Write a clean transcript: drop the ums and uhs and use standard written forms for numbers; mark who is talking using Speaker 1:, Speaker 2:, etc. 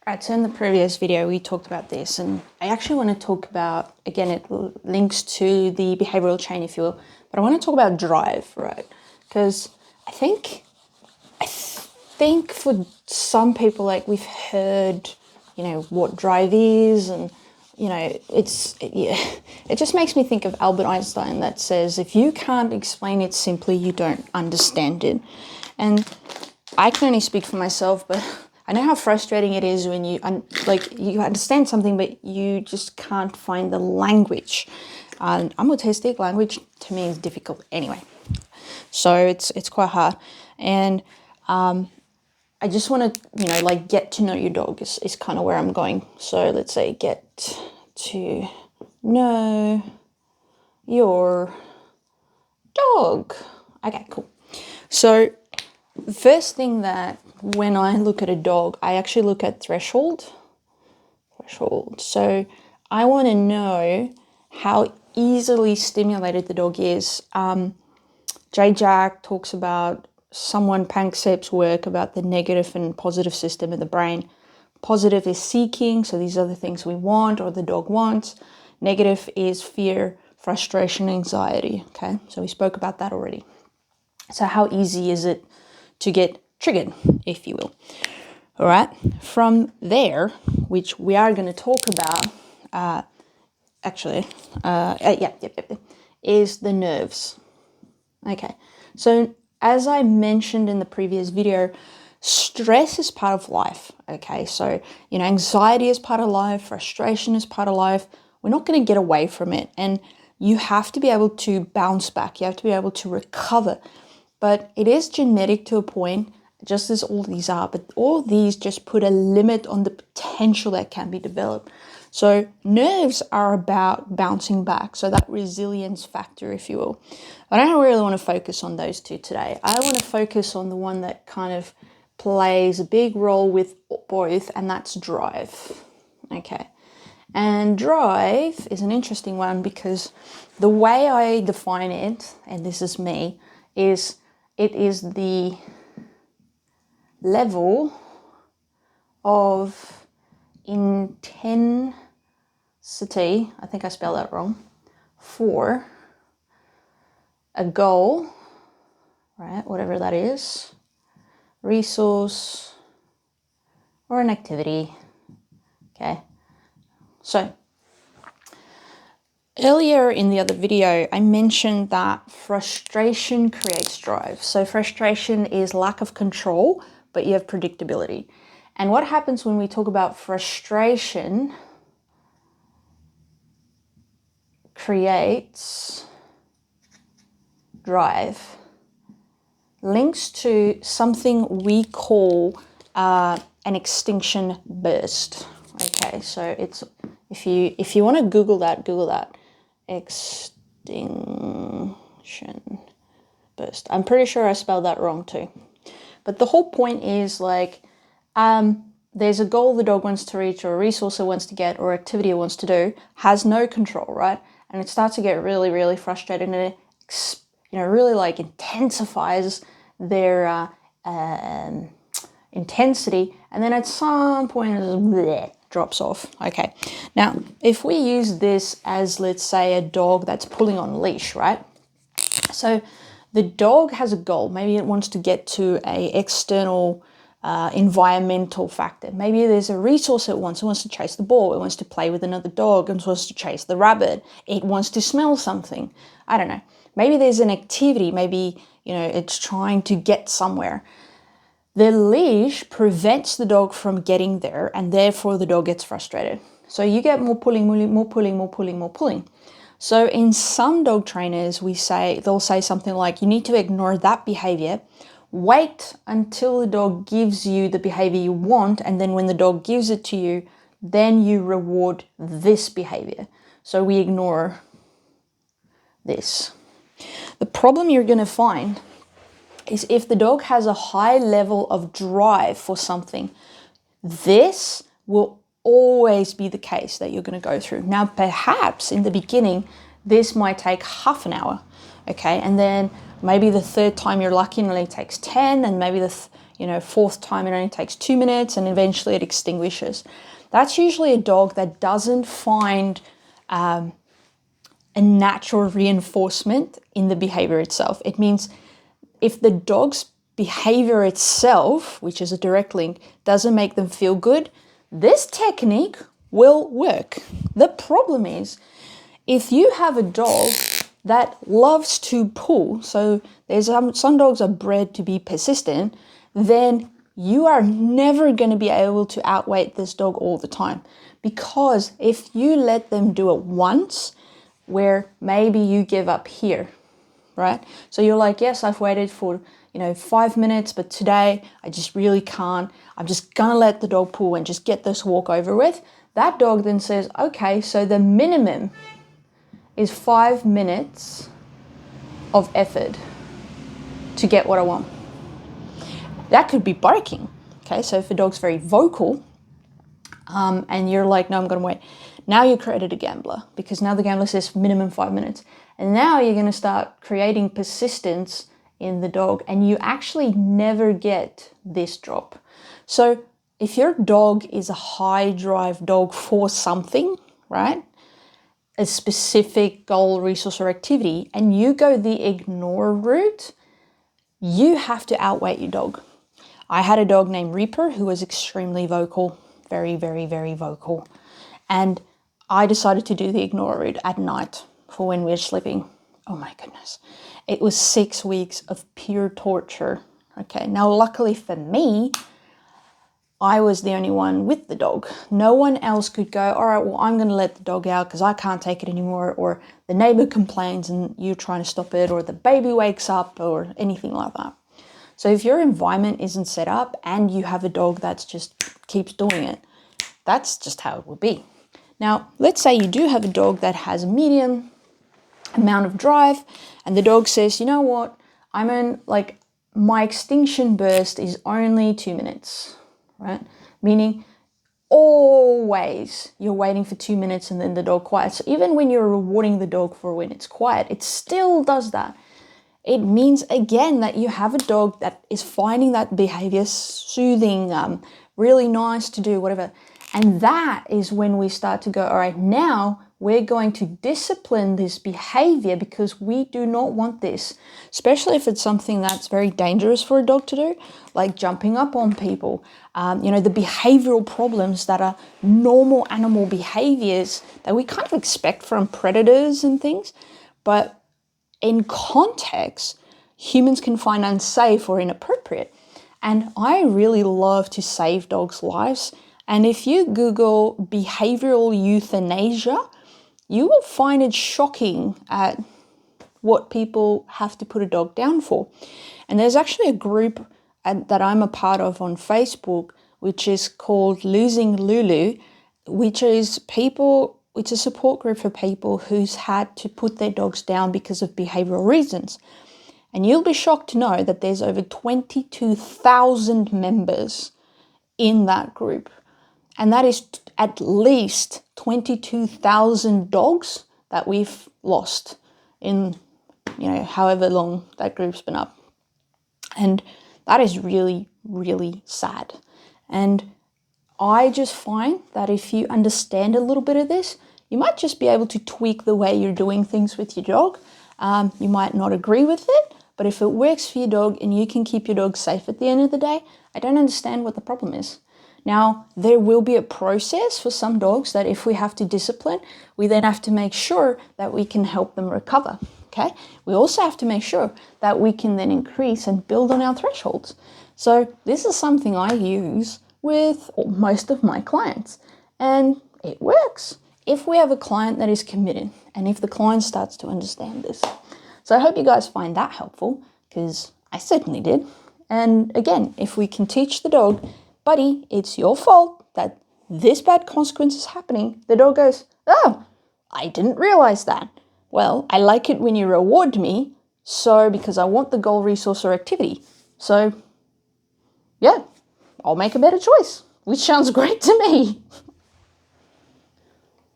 Speaker 1: Alright, so in the previous video we talked about this, and I actually want to talk about, again, it links to the behavioral chain, if you will, but I want to talk about drive, right? Because I think for some people, like, we've heard, you know, what drive is, and you know, it just makes me think of Albert Einstein that says, if you can't explain it simply, you don't understand it. And I can only speak for myself, but I know how frustrating it is when you understand something, but you just can't find the language. I'm autistic. Language to me is difficult anyway, so it's quite hard. And I just want to, you know, like, get to know your dog is kind of where I'm going. So let's say get to know your dog. Okay, cool. So the first thing that when I look at a dog, I actually look at threshold. So I want to know how easily stimulated the dog is. J. Jack talks about someone Panksepp's work about the negative and positive system in the brain. Positive is seeking, so these are the things we want or the dog wants. Negative is fear, frustration, anxiety. Okay, so we spoke about that already. So how easy is it to get triggered, if you will? All right, from there, which we are going to talk about, is the nerves. Okay, so as I mentioned in the previous video, stress is part of life. Okay, so, you know, anxiety is part of life, frustration is part of life. We're not going to get away from it, and you have to be able to bounce back. You have to be able to recover. But it is genetic to a point, just as all these are, but all these just put a limit on the potential that can be developed. So nerves are about bouncing back, so that resilience factor, if you will. I don't really want to focus on those two today. I want to focus on the one that kind of plays a big role with both, and that's drive. Okay. And drive is an interesting one because the way I define it, and this is me, is it is the level of intensity, I think I spelled that wrong, for a goal, right, whatever that is, resource, or an activity. Okay, so earlier in the other video, I mentioned that frustration creates drive. So frustration is lack of control, but you have predictability. And what happens when we talk about frustration creates drive, links to something we call an extinction burst. Okay, so it's, if you want to Google that, extinction burst. I'm pretty sure I spelled that wrong too. But the whole point is, like, there's a goal the dog wants to reach, or a resource it wants to get, or activity it wants to do, has no control, right? And it starts to get really, really frustrated, and it, you know, really, like, intensifies their intensity, and then at some point it drops off. Okay, now if we use this as, let's say, a dog that's pulling on a leash, right? So the dog has a goal. Maybe it wants to get to a external environmental factor. Maybe there's a resource it wants. It wants to chase the ball. It wants to play with another dog. It wants to chase the rabbit. It wants to smell something. I don't know. Maybe there's an activity. Maybe, you know, it's trying to get somewhere. The leash prevents the dog from getting there, and therefore the dog gets frustrated. So you get more pulling. So in some dog trainers, they'll say something like, you need to ignore that behavior, wait until the dog gives you the behavior you want, and then when the dog gives it to you, then you reward this behavior. So we ignore this. The problem you're going to find is if the dog has a high level of drive for something, this will always be the case that you're going to go through. Now, perhaps in the beginning, this might take half an hour, okay? And then maybe the third time you're lucky and it only takes 10, and maybe fourth time it only takes 2 minutes and eventually it extinguishes. That's usually a dog that doesn't find a natural reinforcement in the behavior itself. It means if the dog's behavior itself, which is a direct link, doesn't make them feel good, this technique will work. The problem is, if you have a dog that loves to pull, so there's some dogs are bred to be persistent, then you are never going to be able to outweight this dog all the time. Because if you let them do it once, where maybe you give up here, right? So you're like, yes, I've waited for 5 minutes, but today I just really can't. I'm just gonna let the dog pull and just get this walk over with. That dog then says, okay, so the minimum is 5 minutes of effort to get what I want. That could be barking. Okay, so if a dog's very vocal, and you're like, no, I'm gonna wait. Now you created a gambler, because now the gambler says minimum 5 minutes. And now you're gonna start creating persistence in the dog, and you actually never get this drop. So if your dog is a high drive dog for something, right? A specific goal, resource, or activity, and you go the ignore route, you have to outweight your dog. I had a dog named Reaper who was extremely vocal, very, very, very vocal. And I decided to do the ignore route at night for when we're sleeping. Oh my goodness. It was 6 weeks of pure torture. Okay, now luckily for me, I was the only one with the dog. No one else could go, all right, well, I'm going to let the dog out because I can't take it anymore, or the neighbor complains and you're trying to stop it, or the baby wakes up, or anything like that. So if your environment isn't set up and you have a dog that just keeps doing it, that's just how it will be. Now, let's say you do have a dog that has a medium amount of drive, and the dog says, you know what, my extinction burst is only 2 minutes, right? Meaning always you're waiting for 2 minutes and then the dog quiets. So even when you're rewarding the dog for when it's quiet, it still does that. It means again that you have a dog that is finding that behavior soothing, really nice to do, whatever. And that is when we start to go, all right, now we're going to discipline this behavior because we do not want this, especially if it's something that's very dangerous for a dog to do, like jumping up on people, the behavioral problems that are normal animal behaviors that we kind of expect from predators and things. But in context, humans can find unsafe or inappropriate. And I really love to save dogs' lives. And if you Google behavioral euthanasia, you will find it shocking at what people have to put a dog down for. And there's actually a group that I'm a part of on Facebook, which is called Losing Lulu, which is it's a support group for people who's had to put their dogs down because of behavioral reasons. And you'll be shocked to know that there's over 22,000 members in that group. And that is at least 22,000 dogs that we've lost in, however long that group's been up. And that is really, really sad. And I just find that if you understand a little bit of this, you might just be able to tweak the way you're doing things with your dog. You might not agree with it, but if it works for your dog and you can keep your dog safe at the end of the day, I don't understand what the problem is. Now, there will be a process for some dogs that if we have to discipline, we then have to make sure that we can help them recover, okay? We also have to make sure that we can then increase and build on our thresholds. So this is something I use with most of my clients, and it works if we have a client that is committed and if the client starts to understand this. So I hope you guys find that helpful, because I certainly did. And again, if we can teach the dog, buddy, it's your fault that this bad consequence is happening, the dog goes, oh, I didn't realize that. Well, I like it when you reward me, so because I want the goal, resource, or activity. So yeah, I'll make a better choice, which sounds great to me.